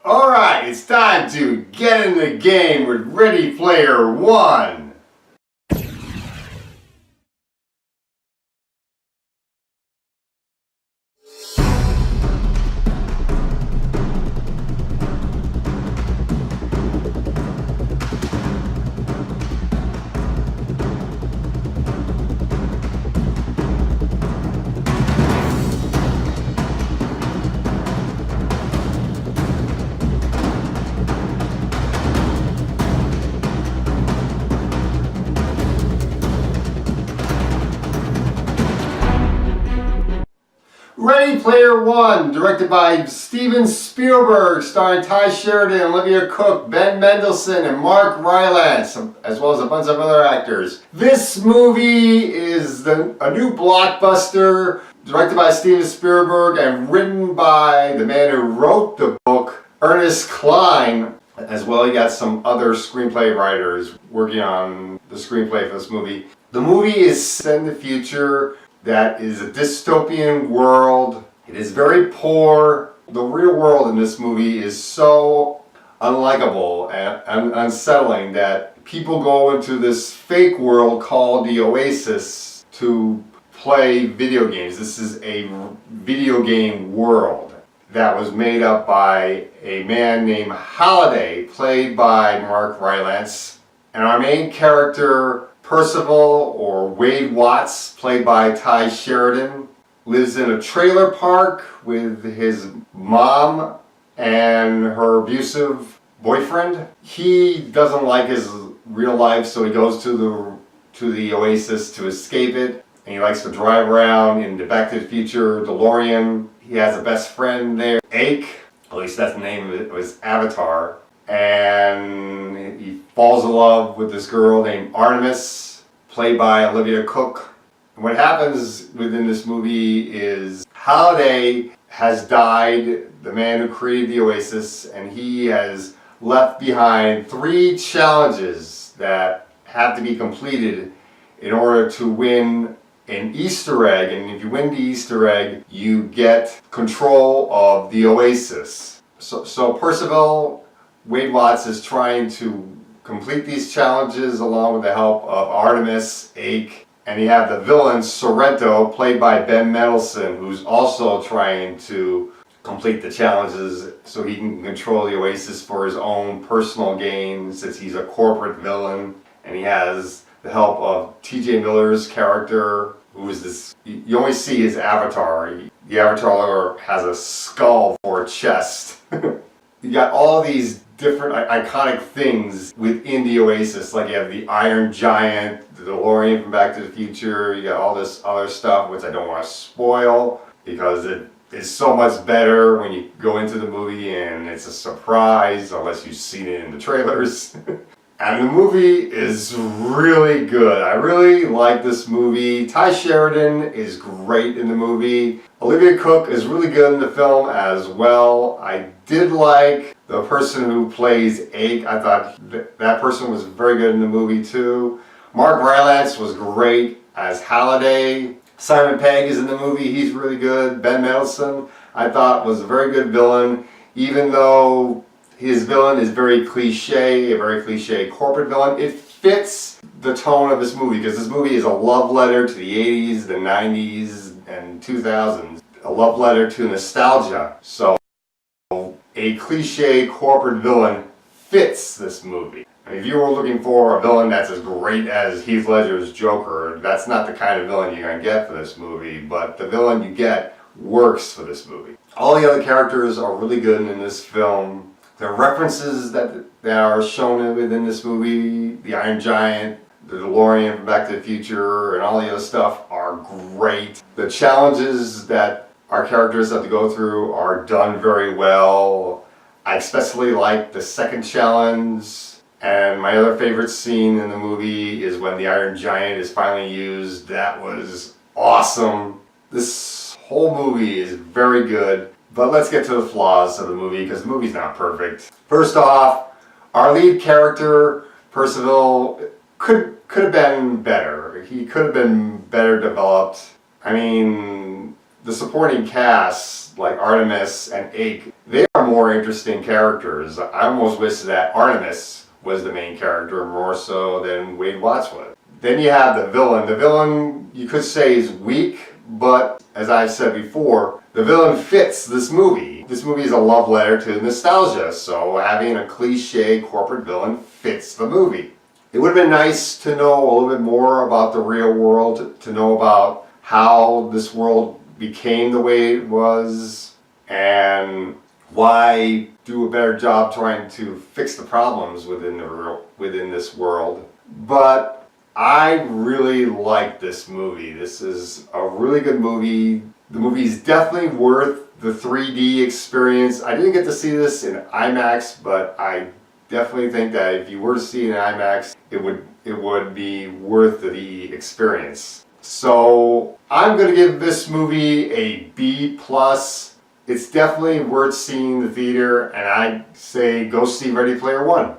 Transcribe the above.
Alright, it's time to get in the game with Ready Player One. Ready Player One, directed by Steven Spielberg, starring Ty Sheridan, Olivia Cooke, Ben Mendelsohn, and Mark Rylance, as well as a bunch of other actors. This movie is a new blockbuster, directed by Steven Spielberg and written by the man who wrote the book, Ernest Cline. As well, you got some other screenplay writers working on the screenplay for this movie. The movie is set in the future. That is a dystopian world. It is very poor. The real world in this movie is so unlikable and unsettling that people go into this fake world called the Oasis to play video games. This is a video game world that was made up by a man named Halliday, played by Mark Rylance. And our main character, Percival, or Wade Watts, played by Ty Sheridan, lives in a trailer park with his mom and her abusive boyfriend. He doesn't like his real life, so he goes to the Oasis to escape it. And he likes to drive around in the Back to the Future DeLorean. He has a best friend there, Ake, at least that's the name of his avatar. And he falls in love with this girl named Artemis, played by Olivia Cooke. And what happens within this movie is Halliday has died, the man who created the Oasis, and he has left behind 3 challenges that have to be completed in order to win an Easter egg. And if you win the Easter egg, you get control of the Oasis. So Percival, Wade Watts, is trying to complete these challenges along with the help of Artemis, Ake, and you have the villain Sorrento, played by Ben Mendelsohn, who's also trying to complete the challenges so he can control the Oasis for his own personal gain, since he's a corporate villain. And he has the help of T.J. Miller's character, who is this, you only see his avatar. The avatar has a skull for a chest. You got all these different iconic things within the Oasis, like you have the Iron Giant, the DeLorean from Back to the Future, you got all this other stuff which I don't want to spoil because it is so much better when you go into the movie and it's a surprise unless you've seen it in the trailers. And the movie is really good. I really like this movie. Ty Sheridan is great in the movie. Olivia Cooke is really good in the film as well. I did like the person who plays Ake. I thought that person was very good in the movie too. Mark Rylance was great as Halliday. Simon Pegg is in the movie. He's really good. Ben Mendelsohn, I thought, was a very good villain, even though his villain is very cliche, a very cliche corporate villain. It fits the tone of this movie because this movie is a love letter to the 80s, the 90s, and 2000s. A love letter to nostalgia. So a cliche corporate villain fits this movie. I mean, if you were looking for a villain that's as great as Heath Ledger's Joker, that's not the kind of villain you're going to get for this movie, but the villain you get works for this movie. All the other characters are really good in this film. The references that are shown within this movie, the Iron Giant, the DeLorean from Back to the Future, and all the other stuff are great. The challenges that our characters have to go through are done very well. I especially like the second challenge. And my other favorite scene in the movie is when the Iron Giant is finally used. That was awesome. This whole movie is very good. But let's get to the flaws of the movie, because the movie's not perfect. First off, our lead character, Percival, could have been better. He could have been better developed. I mean, the supporting cast, like Artemis and Ake, they are more interesting characters. I almost wish that Artemis was the main character more so than Wade Watts was. Then you have the villain. The villain, you could say, is weak, but as I've said before, the villain fits this movie. This movie is a love letter to nostalgia, so having a cliche corporate villain fits the movie. It would have been nice to know a little bit more about the real world, to know about how this world became the way it was, and why do a better job trying to fix the problems within this world. But I really like this movie. This is a really good movie. The movie is definitely worth the 3D experience. I didn't get to see this in IMAX, but I definitely think that if you were to see it in IMAX, it would be worth the experience. So I'm going to give this movie a B+. It's definitely worth seeing in the theater, and I say go see Ready Player One.